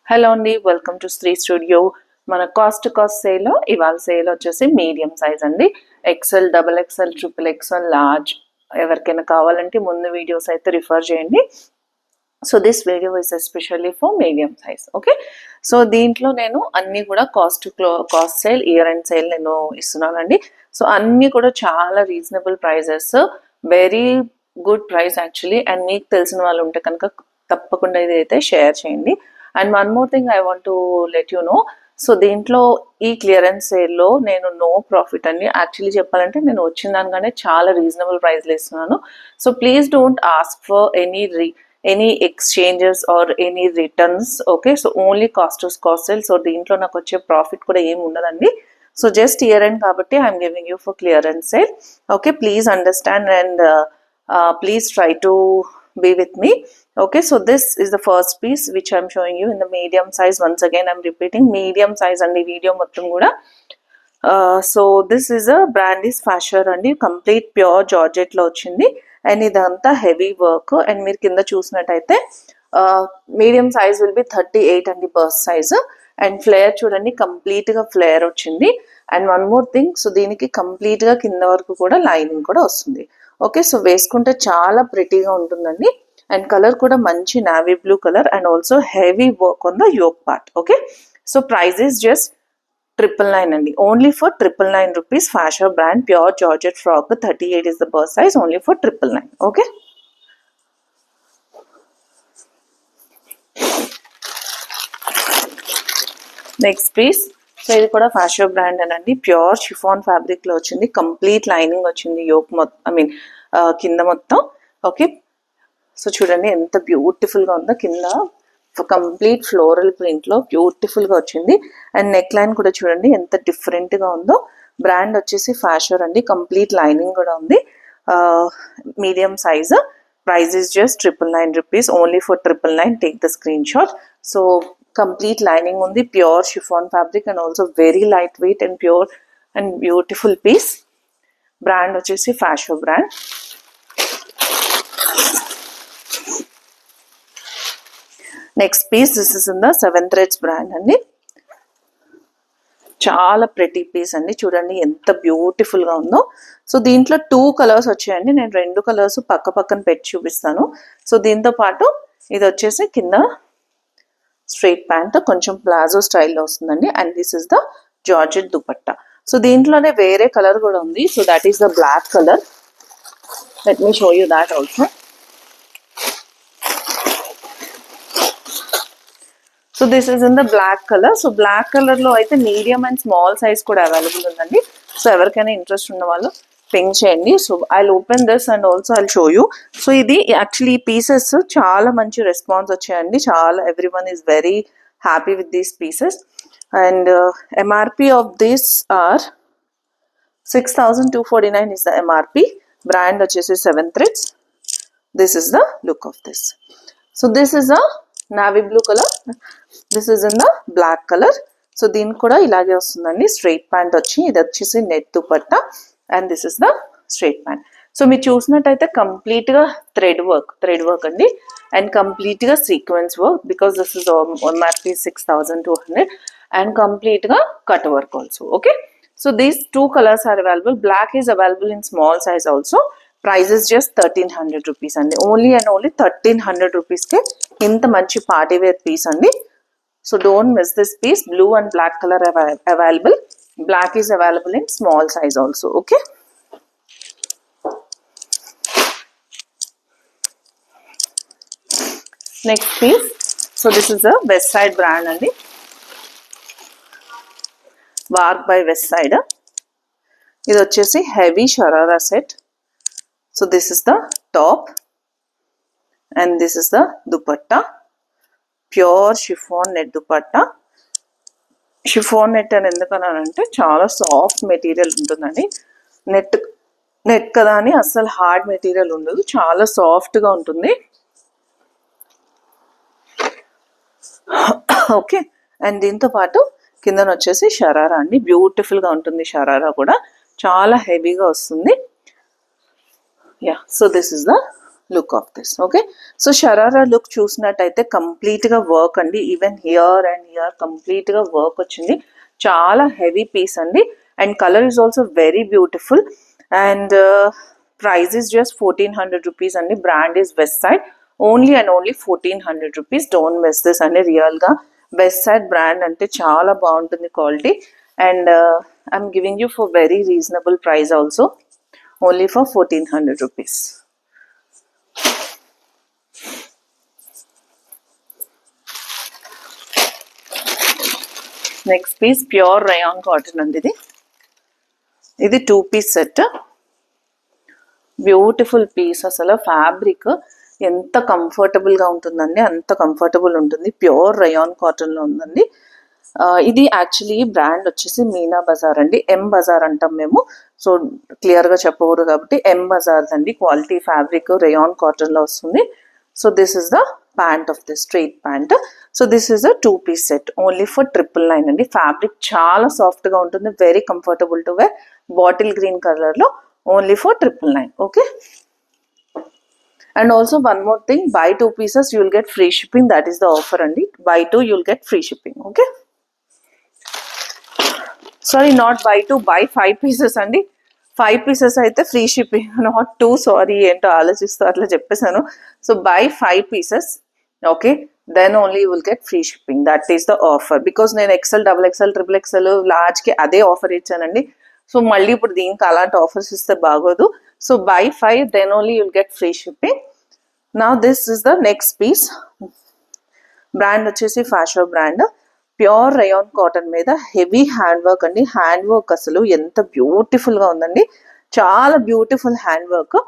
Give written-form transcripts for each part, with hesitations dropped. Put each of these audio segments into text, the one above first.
Hello అండి, welcome to Shri studio. మన cost sale ఇవాళ సేల్ వచ్చేసి మీడియం సైజ్ అండి. XL, double XL, triple XL, large ఎవరికైనా కావాలంటే ముందు వీడియోస్ అయితే రిఫర్ చేయండి. So this video is especially for medium size. Okay, so దీంట్లో నేను అన్నీ కూడా cost sale, year end sale నేను ఇస్తున్నానండి. సో అన్నీ కూడా చాలా reasonable prices, very good price actually. And మీకు తెలిసిన వాళ్ళు ఉంటే కనుక తప్పకుండా ఇది అయితే షేర్ చేయండి. And one more thing I want to let you know. So దీంట్లో ఈ క్లియరెన్స్ సేల్లో నేను నో ప్రాఫిట్ అండి. యాక్చువల్లీ చెప్పాలంటే నేను వచ్చిన దానికంటే చాలా రీజనబుల్ ప్రైస్లో ఇస్తున్నాను. So please don't ask for any exchanges or any returns. Okay, so only cost sale. So దీంట్లో నాకు వచ్చే ప్రాఫిట్ కూడా ఏమి ఉండదండి. సో జస్ట్ ఇయర్ ఎండ్ కాబట్టి I'm giving you for clearance sale. Okay, please understand and please try to be with me. Okay, so this is the first piece which I'm showing you in the medium size. Once again I'm repeating, medium size and video mottham kuda. So this is a brand is Fasher and complete pure georgette lo ochindi, and idantha heavy work. And meer kinda chusnataithe medium size will be 38 and the burst size, and flare chudandi complete ga flare ochindi. And one more thing, so deeniki complete ga kinda varaku kuda lining kuda vastundi. Okay, so వేసుకుంటే చాలా ప్రిటీగా ఉంటుందండి. And colour కూడా మంచి navy blue colour and also heavy work on the yoke part. Okay, so price is just 999 అండి. Only for 999 rupees. Fashion brand pure georgette frock 38 is the bust size, only for 999. Okay, next piece. So ఇది కూడా fashion brand అనండి. Pure chiffon fabric లో వచ్చింది, complete lining వచ్చింది yoke మొత్తం, I mean కింద మొత్తం. ఓకే, సో చూడండి ఎంత బ్యూటిఫుల్ గా ఉందో. కింద కంప్లీట్ ఫ్లోరల్ ప్రింట్ లో బ్యూటిఫుల్ గా వచ్చింది. అండ్ నెక్ లైన్ కూడా చూడండి ఎంత డిఫరెంట్ గా ఉందో. బ్రాండ్ వచ్చేసి ఫ్యాషన్ అండి. కంప్లీట్ లైనింగ్ కూడా ఉంది. Medium size. Price is just 999 rupees, only for 999. Take the screen shot. So complete lining on the pure chiffon fabric and also very lightweight and pure and beautiful piece. Brand vachesi Fashion brand. Next piece, this is in the 7 threads brand andi. చాలా pretty piece అండి. చూడండి ఎంత beautiful గా ఉందో. So దీంట్లో 2 colours వచ్చాయండి. నేను 2 colours పక్క పక్కన పెట్టి చూపిస్తాను. సో దీంతో పాటు ఇది వచ్చేసి కింద స్ట్రైట్ ప్యాంట్, కొంచెం ప్లాజో స్టైల్లో వస్తుందండి. And this is the georgette dupatta. So దీంట్లోనే వేరే కలర్ కూడా ఉంది. So that is the black colour. Let me show you that also. So this is in the black colour. So black colour లో అయితే medium and small size కూడా available ఉందండి. So ఎవరికైనా interest ఉన్న వాళ్ళు పింక్ చేయండి. So I'll open this and also I'll show you. So ఇది actually pieces చాలా మంచి రెస్పాన్స్ వచ్చాయండి. చాలా everyone is very happy with these pieces. And MRP of this are 6249 is the MRP. Brand వచ్చేసి 7 threads. This is the look of this. So this is the navy blue colour, this is in the black colour. So దీనికి కూడా ఇలాగే వస్తుందండి. Straight pant వచ్చి, ఇది వచ్చేసి net dupatta, and this is the straight pant. So మీరు చూసినట్టయితే complete గా థ్రెడ్ వర్క్ అండి. అండ్ కంప్లీట్ గా sequence work, because this is MRP 6200, and complete గా cut work also. Okay, so these 2 colours are available. Black is available in small size also. Price is just 1300 rupees అండి. Only and only 1300 రూపీస్కే ఇంత మంచి party wear piece అండి. So don't miss this piece. Blue and black colour available. Black is available in small size also. Okay, next piece. So this is a West Side brand andi. Work by West Side. ఇది వచ్చేసి heavy sharara set. So this is the top and this is the dupatta. Pure chiffon net dupatta. Chiffon net అని ఎందుకన్నానంటే చాలా soft material ఉంటుందండి. Net కదా అని అస్సలు hard material ఉండదు, చాలా సాఫ్ట్గా ఉంటుంది. ఓకే, అండ్ దీంతో పాటు కిందన వచ్చేసి షరారా అండి. బ్యూటిఫుల్గా ఉంటుంది షరారా కూడా, చాలా హెవీగా వస్తుంది. Yeah, so this is the look of this. Okay, so sharara look చూసినట్టయితే కంప్లీట్గా వర్క్ అండి. ఈవెన్ హియర్ అండ్ హియర్ కంప్లీట్గా వర్క్ వచ్చింది. చాలా హెవీ పీస్ అండి. And colour is also very beautiful. And price is just 1400 rupees అండి. Brand is Westside. Only and only 1400 rupees. Don't miss this అండి. రియల్గా వెస్ట్ సైడ్ బ్రాండ్ అంటే చాలా బాగుంటుంది quality. And I'm giving you for very reasonable price also. Only for 1400 rupees. Next piece pure rayon cotton అండి. ఇది 2 piece set. Beautiful piece. అసలు fabric ఎంత కంఫర్టబుల్గా ఉంటుందండి, అంత కంఫర్టబుల్ ఉంటుంది. ప్యూర్ రయాన్ కాటన్లో ఉందండి. ఇది యాక్చువల్లీ బ్రాండ్ వచ్చేసి మీనా బజార్ అండి. ఎం బజార్ అంటాం మేము. సో క్లియర్గా చెప్పకూడదు కాబట్టి ఎం బజార్ అండి. క్వాలిటీ ఫ్యాబ్రిక్ రయాన్ కాటన్లో వస్తుంది. So this is the pant of this straight pant. So this is a 2 piece set only for 999 అండి. ఫ్యాబ్రిక్ చాలా సాఫ్ట్గా ఉంటుంది. Very comfortable to wear. Bottle green కలర్లో only for 999. Okay. And also one more thing, buy 2 pieces you will get free shipping. That is the offer andi. Buy 2 you will get free shipping. Okay, sorry, not buy 2, buy 5 pieces andi. 5 pieces aithe free shipping, not 2. Sorry ento alochistu atla cheppesanu. So buy 5 pieces, okay, then only you will get free shipping. That is the offer. Because nenu XL, XXL, XXL large ki ade offer ichchanandi. So malli ippudu deeniki alanti offers iste bagodu. So buy 5, then only you'll get free shipping. Now this is the next piece. Brand వచ్చేసి Fashor brand. Pure rayon cotton మీద heavy hand work అండి. Hand work అసలు ఎంత బ్యూటిఫుల్గా ఉందండి. చాలా beautiful hand work.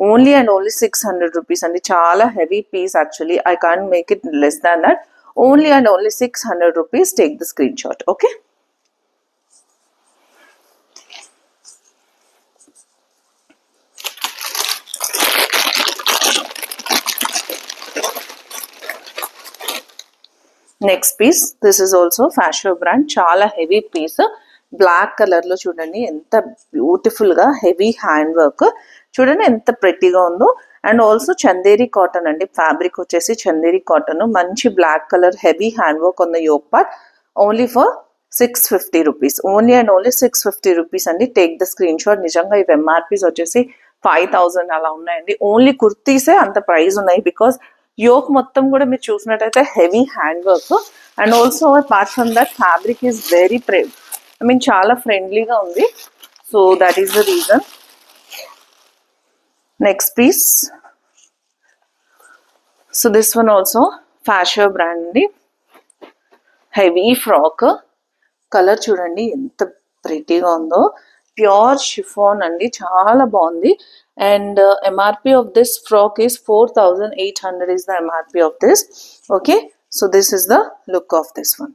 Only and only 600 rupees అండి. చాలా heavy piece actually. I can't make it less than that. Only and only 600 rupees. Take the screen shot. Okay. Next piece, this is also Fashor brand. చాలా heavy piece. Black కలర్లో చూడండి ఎంత బ్యూటిఫుల్గా heavy hand work. చూడండి ఎంత ప్రెట్టీగా ఉందో. And also Chanderi cotton అండి. ఫ్యాబ్రిక్ వచ్చేసి చందేరి కాటన్. మంచి black colour heavy hand work on the yoke part. Only for 650 rupees. Only and only 650 rupees అండి. Take the screen shot. నిజంగా ఇవి ఎంఆర్పీస్ వచ్చేసి 5000 అలా ఉన్నాయండి. ఓన్లీ కుర్తీసే అంత ప్రైస్ ఉన్నాయి. బికాస్ యోక్ మొత్తం కూడా మీరు చూసినట్టయితే heavy hand work. And also apart from that fabric is very చాలా ఫ్రెండ్లీగా ఉంది. So that is the reason. Next piece, so this one also Fashor brand అండి. Heavy frock. కలర్ చూడండి ఎంత ప్రిటీగా ఉందో. ప్యూర్ షిఫాన్ అండి. చాలా బాగుంది. And MRP of this frock is 4800 is the MRP of this. Okay, so this is the look of this one.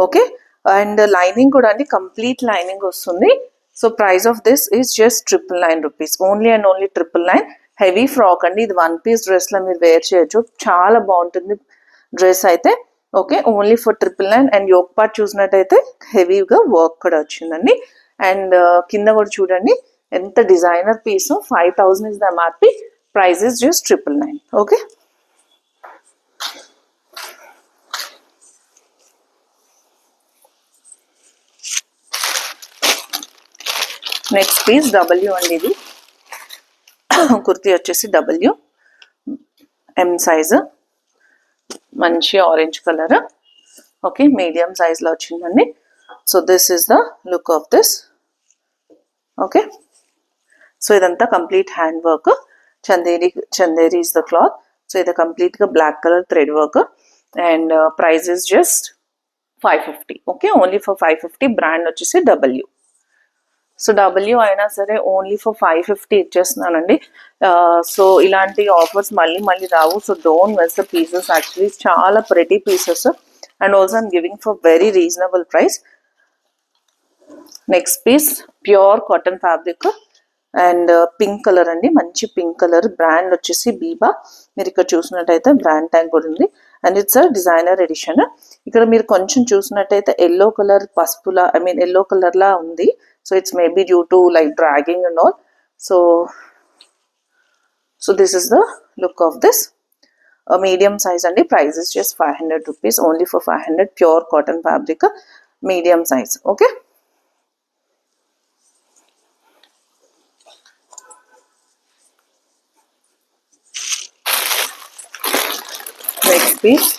Okay, and lining kuda andi complete lining ostundi. So price of this is just 999 rupees. Only and only 999. Heavy frock andi. Idi one piece dress la meer wear cheyochu. Chaala బాగుంటుంది dress అయితే. Okay, only for 999. And yoke part చూసినట్టయితే హెవీగా work కూడా వచ్చిందండి. And కింద కూడా చూడండి ఎంత designer piece. 5000 is the MRP. Price is just 999. Okay, next piece W అండి. ఇది కుర్తీ వచ్చేసి డబ్ల్యూ ఎం సైజ్. మంచి ఆరెంజ్ కలర్. ఓకే, మీడియం సైజ్లో వచ్చిందండి. So this is the look of this. Okay, so ఇదంతా complete hand work. Chanderi is the cloth. So ఇది కంప్లీట్గా black colour thread work. And price is just 550. Okay, only for 550. Brand వచ్చేసి W. So W అయినా సరే only for 550 ఇచ్చేస్తున్నానండి. So ఇలాంటి offers మళ్ళీ మళ్ళీ రావు. So don't miss the pieces. Actually చాలా pretty pieces. And also I'm giving for very reasonable price. Next piece pure cotton fabric and pink colour అండి. మంచి పింక్ కలర్. బ్రాండ్ వచ్చేసి బీబా. మీరు ఇక్కడ చూసినట్టయితే బ్రాండ్ ట్యాగ్ కూడా ఉంది. And it's a designer edition. ఇక్కడ మీరు కొంచెం చూసినట్టయితే ఎల్లో కలర్ పసుపులా, ఐ మీన్ ఎల్లో కలర్లా ఉంది. So it's maybe due to like dragging and all. So so this is the look of this medium size అండి. Price is just 500 rupees only for 500 pure cotton fabric medium size. Okay, next piece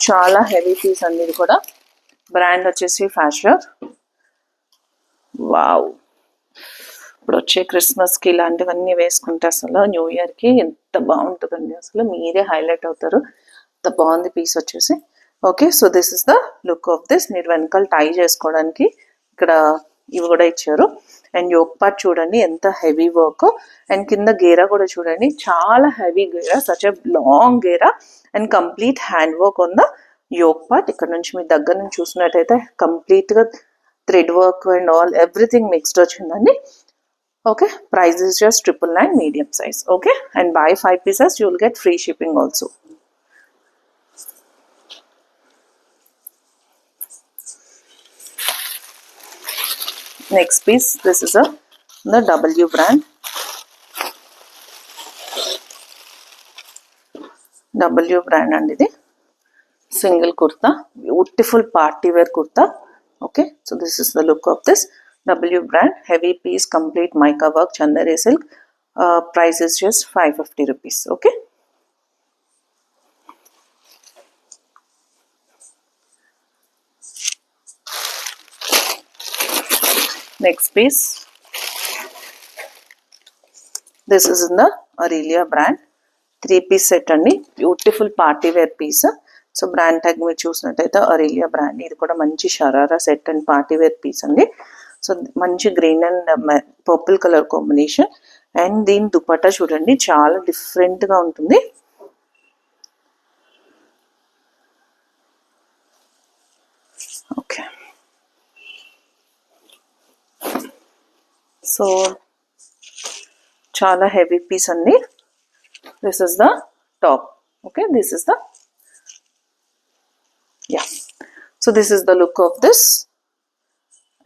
చాలా heavy piece అండి. ఇది కూడా brand వచ్చేసి fashion. Wow, ఇప్పుడు వచ్చే క్రిస్మస్కి ఇలాంటివన్నీ వేసుకుంటే అసలు న్యూ ఇయర్కి ఎంత బాగుంటుందండి. అసలు మీరే హైలైట్ అవుతారు. ఎంత బాగుంది పీస్ వచ్చేసి. Okay, so this is the look of this. మీరు వెనకాల టై చేసుకోవడానికి ఇక్కడ ఇవి కూడా ఇచ్చారు. అండ్ యోక్ పార్ట్ చూడండి ఎంత హెవీ వర్క్. అండ్ కింద గేరా కూడా చూడండి చాలా heavy ghera, such a long ghera and complete hand work on the yoke part. ఇక్కడ నుంచి మీ దగ్గర నుంచి చూసినట్టయితే కంప్లీట్గా thread work and all everything mixed వచ్చిందండి. Okay, price is just 999 medium size. Okay, and buy 5 pieces you will get free shipping also. Next piece, this is the W brand. W brand and this single kurta, beautiful party wear kurta. Okay, so this is the look of this W brand, heavy piece, complete mica work, chandari silk. Price is just 550 rupees. Okay, next piece, this is in the Aurelia brand, 3-piece set అండి, beautiful party wear piece. So brand tag మీరు చూసినట్టయితే Aurelia brand. ఇది కూడా మంచి sharara set and party wear piece అండి. So మంచి green and purple colour combination. And దీని దుపట్టా చూడండి చాలా డిఫరెంట్గా ఉంటుంది. ఓకే, సో చాలా హెవీ పీస్ అండి. This is the top. Okay, this is the so this is the look of this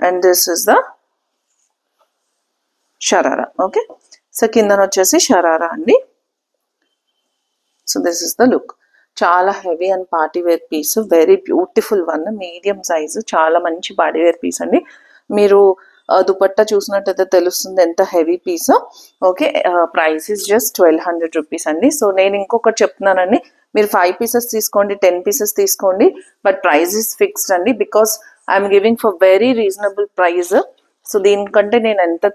and this is the sharara. Okay, so kinda vachesi sharara andi. So this is the look. Chala heavy and party wear piece, very beautiful one, medium size, chala manchi party wear piece andi. Meeru dupatta చూసినట్టయితే తెలుస్తుంది ఎంత heavy piece. Okay, price is just 1200 rupees అండి. So నేను ఇంకొకటి చెప్తున్నానండి, మీరు 5 pieces తీసుకోండి, 10 pieces తీసుకోండి, బట్ ప్రైస్ ఇస్ ఫిక్స్డ్ అండి. Because I'm giving for very reasonable price. So దీనికంటే నేను ఎంత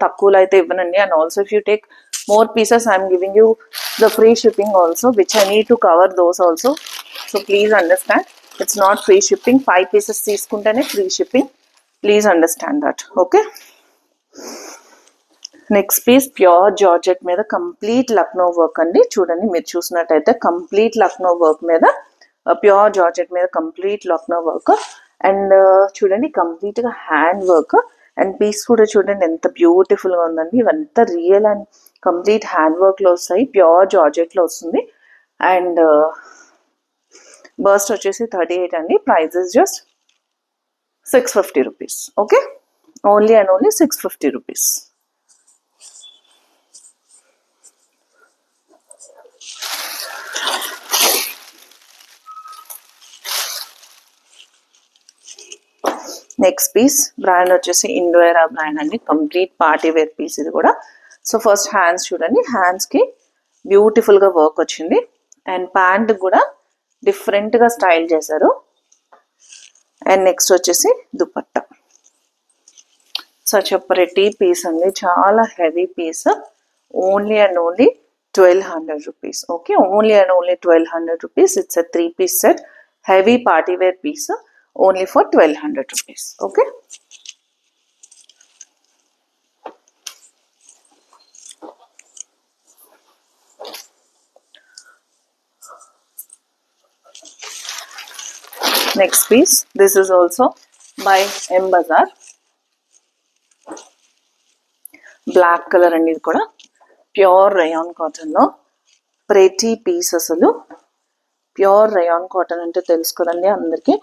తక్కువలో అయితే ఇవ్వనండి. And also if you take more pieces I am giving you the free shipping also, which I need to cover those also. So please understand, it's not free shipping. 5 pieces తీసుకుంటేనే free shipping. Please understand that. Okay, next piece pure georgette మీద complete Lucknow work అండి. చూడండి మీరు చూసినట్టయితే complete Lucknow work మీద, pure georgette మీద complete Lucknow work. And చూడండి కంప్లీట్గా హ్యాండ్ వర్క్. అండ్ పీస్ కూడా చూడండి ఎంత బ్యూటిఫుల్గా ఉందండి. ఇవంతా రియల్ అండ్ కంప్లీట్ హ్యాండ్ వర్క్లో వస్తాయి, ప్యూర్ జార్జెట్లో వస్తుంది. అండ్ బర్స్ట్ వచ్చేసి 38 అండి. Price is just 650 rupees. Okay, only and only 650 rupees. Next piece brand వచ్చేసి ఇండోయరా బ్రాండ్ అండి. కంప్లీట్ పార్టీ వేర్ పీస్ ఇది కూడా. సో ఫస్ట్ హ్యాండ్స్ చూడండి, హ్యాండ్స్కి బ్యూటిఫుల్గా వర్క్ వచ్చింది. అండ్ ప్యాంట్ కూడా డిఫరెంట్గా స్టైల్ చేశారు. అండ్ నెక్స్ట్ వచ్చేసి dupatta. Such a pretty piece అండి, చాలా heavy piece. Only and only 1200 rupees. Okay, only and only 1200 rupees. It's a 3-piece set, heavy party wear piece, only for 1200 rupees. Okay, next piece, this is also by M Bazaar, black color and ఇది కూడా pure rayon cotton లో pretty piece. అసలు pure rayon cotton అంటే తెలుసు కదండి అందరికి.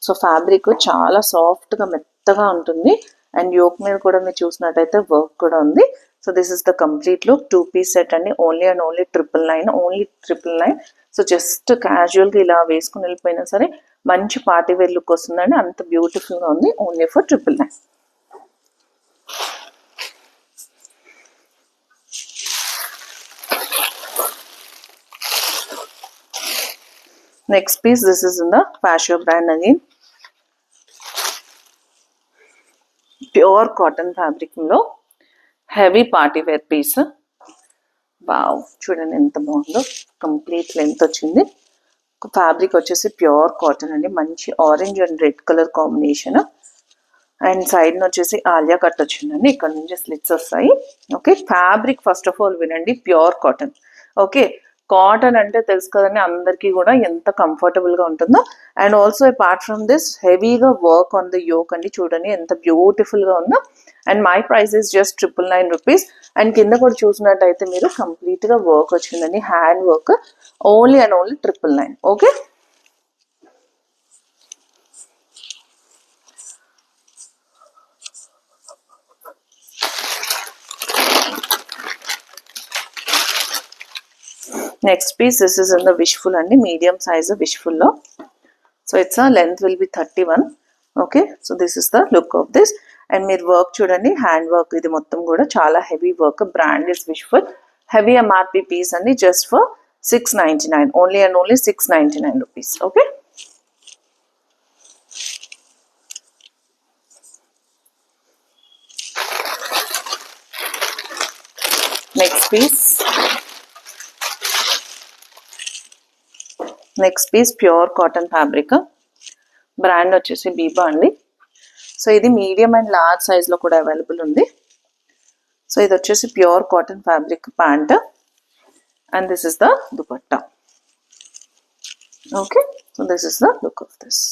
So fabric చాలా soft గా మెత్తగా ఉంటుంది. అండ్ యోక్ మీద కూడా మీరు చూసినట్టయితే వర్క్ కూడా ఉంది. So this is the complete look. 2-piece set అండి. Only and only 999, only 999. So just క్యాజువల్గా ఇలా వేసుకుని వెళ్ళిపోయినా సరే మంచి పార్టీ వేర్ లుక్ వస్తుందండి. అంత బ్యూటిఫుల్గా ఉంది. Only for 999. Next piece, this is in the Fascio brand again. Pure cotton fabric లో heavy party wear piece. Wow, చూడండి ఎంత బాగుందో. కంప్లీట్ లెంత్ వచ్చింది. ఫ్యాబ్రిక్ వచ్చేసి ప్యూర్ కాటన్ అండి. మంచి orange and red colour combination. And side వచ్చేసి Alia cut వచ్చిందండి. ఇక్కడ నుంచి స్లిట్స్ వస్తాయి. Okay, fabric first of all వినండి, ప్యూర్ కాటన్. ఓకే, కాటన్ అంటే తెలుసు కదండి అందరికీ కూడా ఎంత కంఫర్టబుల్గా ఉంటుందో. And also apart from this హెవీగా వర్క్ ఆన్ ద యోక్ అండి. చూడండి ఎంత బ్యూటిఫుల్గా ఉందో. And my price is just 999 rupees. And కింద కూడా చూసినట్టయితే మీరు కంప్లీట్గా వర్క్ వచ్చిందండి, hand work. Only and only 999. Okay, next piece, this is in the Wishful అండి. మీడియం సైజ్ విష్ఫుల్లో. So its length will be 31. Okay, so this is the look of this. And మీరు work చూడండి, hand work. ఇది మొత్తం కూడా చాలా heavy work. Brand is Wishful. Heavy MRP piece అండి. Just for 699. Only and only 699 rupees. Okay, next piece. Next piece pure cotton fabric. Brand వచ్చేసి బీబా అండి. So ఇది మీడియం అండ్ లార్జ్ సైజ్లో కూడా అవైలబుల్ ఉంది. సో ఇది వచ్చేసి pure cotton fabric pant. And this is the dupatta. Okay, so this is the look of this.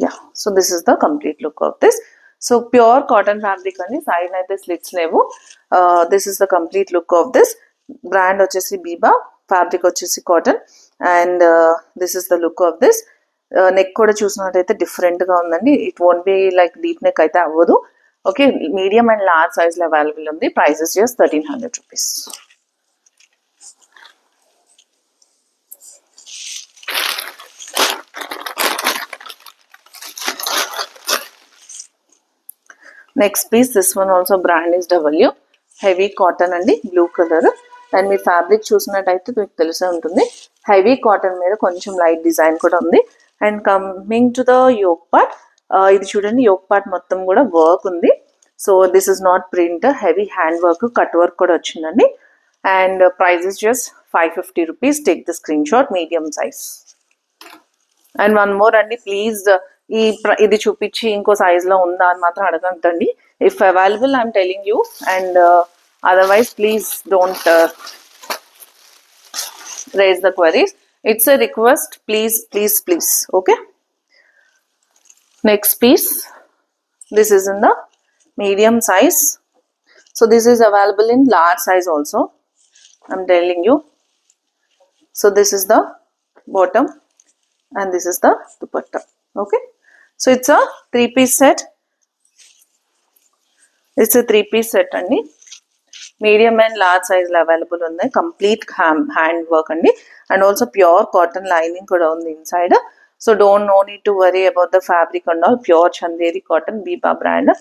Yeah, so this is the complete look of this. So pure cotton fabric అండి. Side అయితే slits లేవు. This is the complete look of this. Brand వచ్చేసి Biba, fabric వచ్చేసి cotton. And this is the look of this. Neck కూడా చూసినట్టయితే డిఫరెంట్గా ఉందండి. It won't be like deep neck అయితే అవ్వదు. ఓకే, మీడియం అండ్ లార్జ్ సైజ్లో అవైలబుల్ ఉంది. Price is just 1300 rupees. Next piece, this one also brand is W. Heavy cotton అండి, blue colour. And మీ ఫ్యాబ్రిక్ చూసినట్టయితే మీకు తెలిసే ఉంటుంది. హెవీ కాటన్ మీద కొంచెం లైట్ డిజైన్ కూడా ఉంది. And coming to the yoke part, ఇది చూడండి, యోక్ పార్ట్ మొత్తం కూడా వర్క్ ఉంది. So this is not print, heavy hand work, cut work కూడా వచ్చిందండి. And price is just 550 rupees. Take the screen shot, medium size. And one more అండి, please ఇది చూపించి ఇంకో సైజ్లో ఉందా అని మాత్రం అడగండి. If available I'm telling you. And otherwise please don't raise the queries. It's a request, please. Okay, next piece. This is in the medium size. So this is available in large size also, I'm telling you. So this is the bottom and this is the dupatta. Okay, so it's a 3-piece set. It's a 3-piece set అండి. Medium and large సైజ్లో available ఉన్నాయి. Complete hand work అండి. And also pure cotton lining కూడా ఉంది inside. So no need to worry about the fabric and all. Pure Chanderi cotton, Biba brand.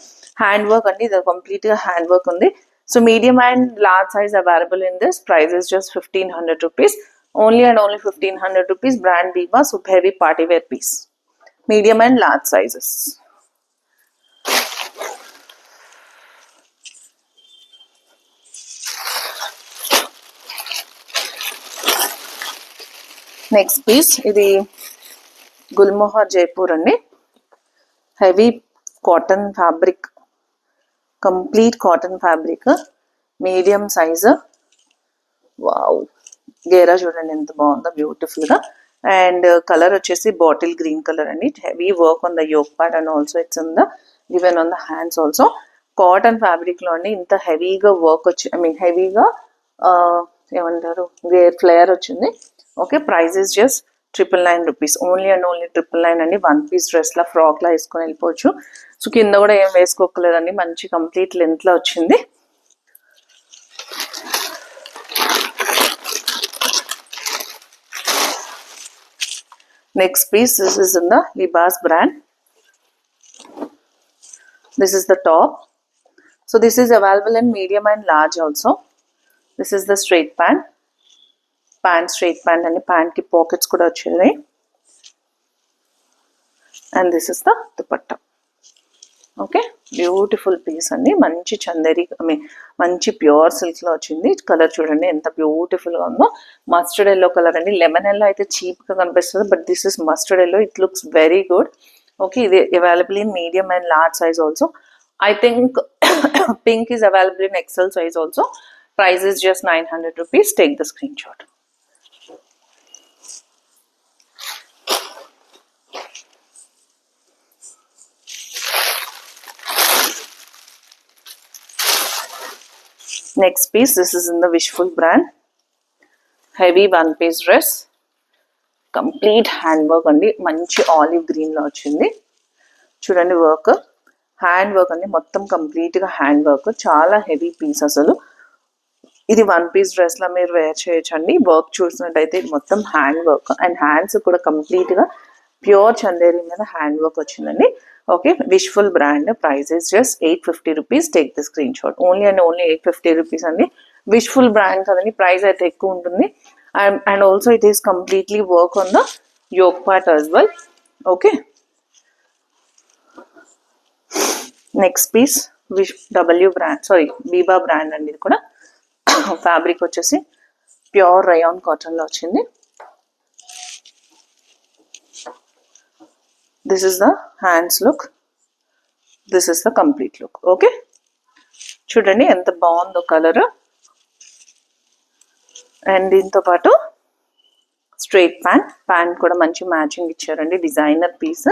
Hand work అండి, ఇది కంప్లీట్గా hand work ఉంది. So medium and large size available in this. Price is just 1500 rupees. Only and only 1500 rupees. Brand Biba, super heavy party wear piece. Medium and large sizes. Next piece, ఇది గుల్మోహర్ జైపూర్ అండి. Heavy cotton fabric, complete cotton fabric, medium size. Wow, గేరా చూడండి ఎంత బాగుందో, బ్యూటిఫుల్గా. And colour వచ్చేసి bottle green colour అండి. Heavy work on the yoke part and also it's in the given on the hands also. Cotton ఫ్యాబ్రిక్లో అండి ఇంత హెవీగా వర్క్ వచ్చి, ఐ మీన్ హెవీగా ఏమంటారు, ఫ్లేయర్ వచ్చింది. Okay, price is just 999 rupees. Only and only 999 అండి. 1 పీస్ డ్రెస్లా ఫ్రాక్లా వేసుకొని వెళ్ళిపోవచ్చు. సో కింద కూడా ఏం వేసుకోకలేదండి, మంచి కంప్లీట్ లెంత్లో వచ్చింది. Next piece, this is in the Libas brand. This is the top. So this is available in medium and large also. This is the straight pant. Straight pant and pant ki pockets kuda vachindi. And this is the dupatta. Okay, beautiful piece andi. Manchi chanderi, manchi pure silk lo vachindi. Color chudandi enta beautiful ga undo. Mustard yellow color andi. Lemon yellow aithe cheap ga kanipistundi, but this is mustard yellow. It looks very good. Okay, ఇది available in medium and large size also. I think pink is available in XL size also. Price is just 900 rupees. Take the screenshot. Next piece, this is in the Wishful brand. Heavy one piece dress. Complete handwork andi. Manchi olive green lo vachindi. Chudandi work. Hand work అండి, మొత్తం కంప్లీట్గా hand work. చాలా heavy piece అసలు. ఇది 1 piece డ్రెస్లో మీరు wear చేయొచ్చండి. Work చూసినట్టయితే ఇది మొత్తం హ్యాండ్ వర్క్ అండ్ హ్యాండ్స్ కూడా కంప్లీట్గా ప్యూర్ చందేరి మీద హ్యాండ్ వర్క్ వచ్చిందండి. Okay, Wishful brand. Price is just 850 rupees. Take the screen shot. Only and only 850 rupees అండి. విష్ఫుల్ బ్రాండ్ కదండి, ప్రైస్ అయితే ఎక్కువ ఉంటుంది. And also it is completely work on the yoke part as well. Okay, next piece W brand, sorry Biba brand అండి. ఇది కూడా fabric వచ్చేసి pure rayon కాటన్లో వచ్చింది. This is the hands look, this is the complete look. Okay, చూడండి ఎంత బాగుందో colour. And దీంతో పాటు స్ట్రైట్ ప్యాంట్ కూడా మంచి మ్యాచింగ్ ఇచ్చారండి, designer piece.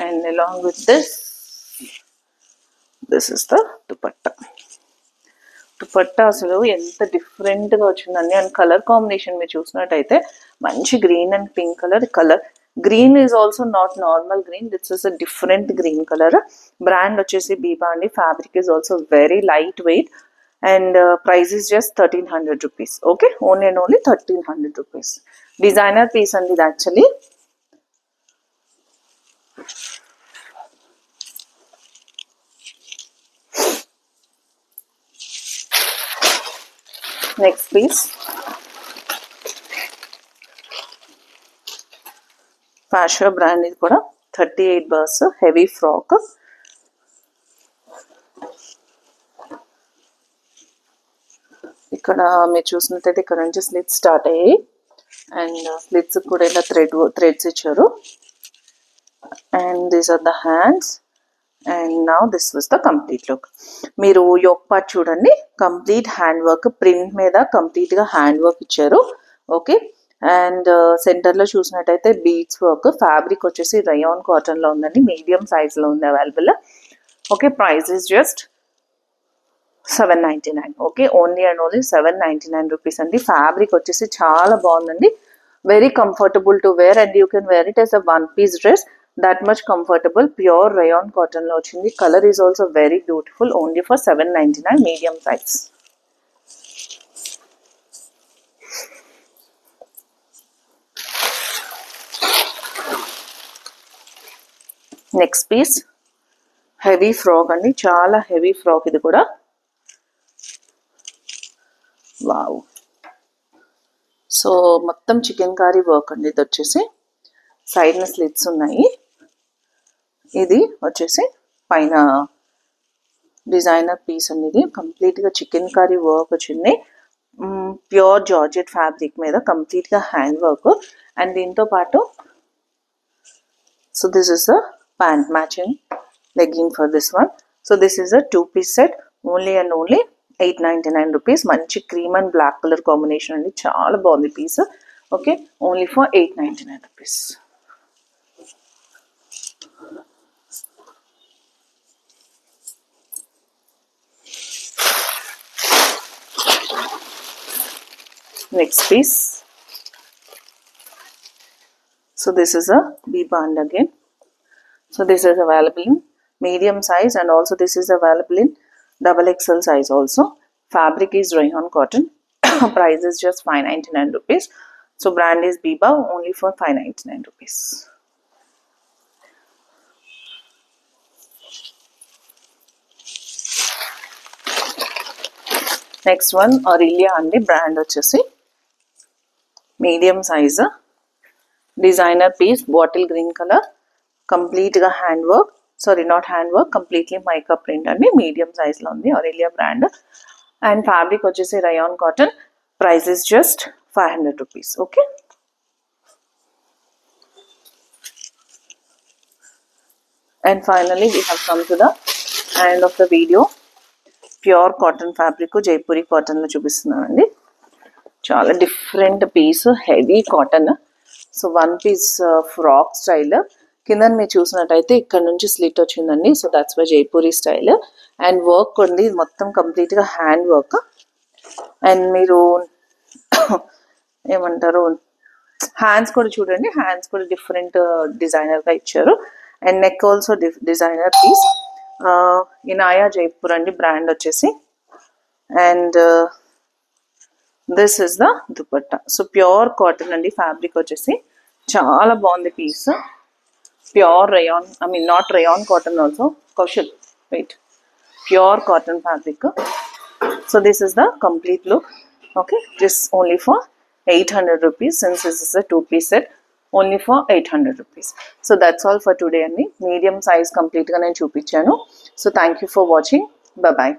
And along with this is the dupatta. Dupatta అసలు ఎంత డిఫరెంట్గా వచ్చిందండి. అండ్ కలర్ కాంబినేషన్ మీరు చూసినట్టయితే మంచి green and pink colour. Green is also not normal green, this is a different green colour. Brand వచ్చేసి బీబా అండి. Fabric is also very light weight and price is just 1300 rupees. Okay, only and only 1300 rupees. Designer piece అండి ఇది actually. Next piece fashion brand. ఇది కూడా 38 బర్స్ heavy frock. ఇక్కడ మీరు చూసినట్టయితే ఇక్కడ నుంచి స్లిట్స్ స్టార్ట్ అయ్యాయి అండ్ స్లిట్స్ కూడా ఇలా థ్రెడ్స్ ఇచ్చారు. And these are the hands. And now this was the complete look. మీరు యోక్ పార్ట్ చూడండి, కంప్లీట్ హ్యాండ్ వర్క్, ప్రింట్ మీద కంప్లీట్గా హ్యాండ్ వర్క్ ఇచ్చారు. ఓకే, అండ్ సెంటర్లో చూసినట్టయితే బీడ్స్ వర్క్. ఫ్యాబ్రిక్ వచ్చేసి రయాన్ కాటన్లో ఉందండి, మీడియం సైజ్లో ఉంది available. Okay, price is just 799. Okay, only and only 799 rupees అండి. ఫ్యాబ్రిక్ వచ్చేసి చాలా బాగుందండి, very comfortable to wear and you can wear it as a 1 piece dress. that much comfortable. Pure rayon cotton lo ochindi. Color is also very beautiful. Only for 799, medium size. Next piece heavy frock andi, chaala heavy frock idi kuda. Wow, so మొత్తం chicken curry work అండి. ఇది వచ్చేసి side న slits ఉన్నాయి. ఇది వచ్చేసి పైన designer piece అనేది కంప్లీట్గా చికెన్ కర్రీ వర్క్ వచ్చింది. ప్యూర్ జార్జెట్ ఫ్యాబ్రిక్ మీద కంప్లీట్గా హ్యాండ్ వర్క్. అండ్ దీంతో పాటు so this is a pant matching legging for this one. So this is a 2 piece set. Only and only 899 rupees. మంచి cream and black colour combination అండి, చాలా బాగుంది piece. Okay, only for 899 rupees. Next piece So this is a B band again. So this is available in medium size, and also this is available in XXL size also. Fabric is rayon cotton. Price is just 599 rupees. So brand is Biba, only for 599 rupees. Next one Aurelia andi, brand వచ్చేసి medium size, designer piece, bottle green colour, కంప్లీట్గా hand work, sorry not hand work, completely mica print అండి, మీడియం సైజ్లో ఉంది Aurelia brand. And fabric వచ్చేసి rayon cotton. Price is just 500 rupees. Okay, and finally we have come to the end of the video. Pure cotton fabric Jaipuri కాటన్లో చూపిస్తున్నానండి. చాలా different piece, heavy cotton. So one piece frock style. కింద మీరు చూసినట్టయితే ఇక్కడ నుంచి slit వచ్చిందండి. So that's why Jaipuri style. And work ఉంది మొత్తం కంప్లీట్గా హ్యాండ్ వర్క్. అండ్ మీరు ఏమంటారు, హ్యాండ్స్ కూడా చూడండి, హ్యాండ్స్ కూడా డిఫరెంట్ డిజైనర్గా ఇచ్చారు. And neck also designer piece. Inaya Jaipur అండి బ్రాండ్ వచ్చేసి. And this is the dupatta. So pure cotton అండి, ఫ్యాబ్రిక్ వచ్చేసి చాలా బాగుంది piece. Pure rayon, I mean not rayon cotton also, కౌశల్ weight, pure cotton fabric. So this is the complete look. Okay, this only for 800 rupees. Since this is a 2-piece set, only for 800 rupees. So that's all for today అండి. Medium size కంప్లీట్గా నేను చూపించాను. So thank you for watching. Bye bye.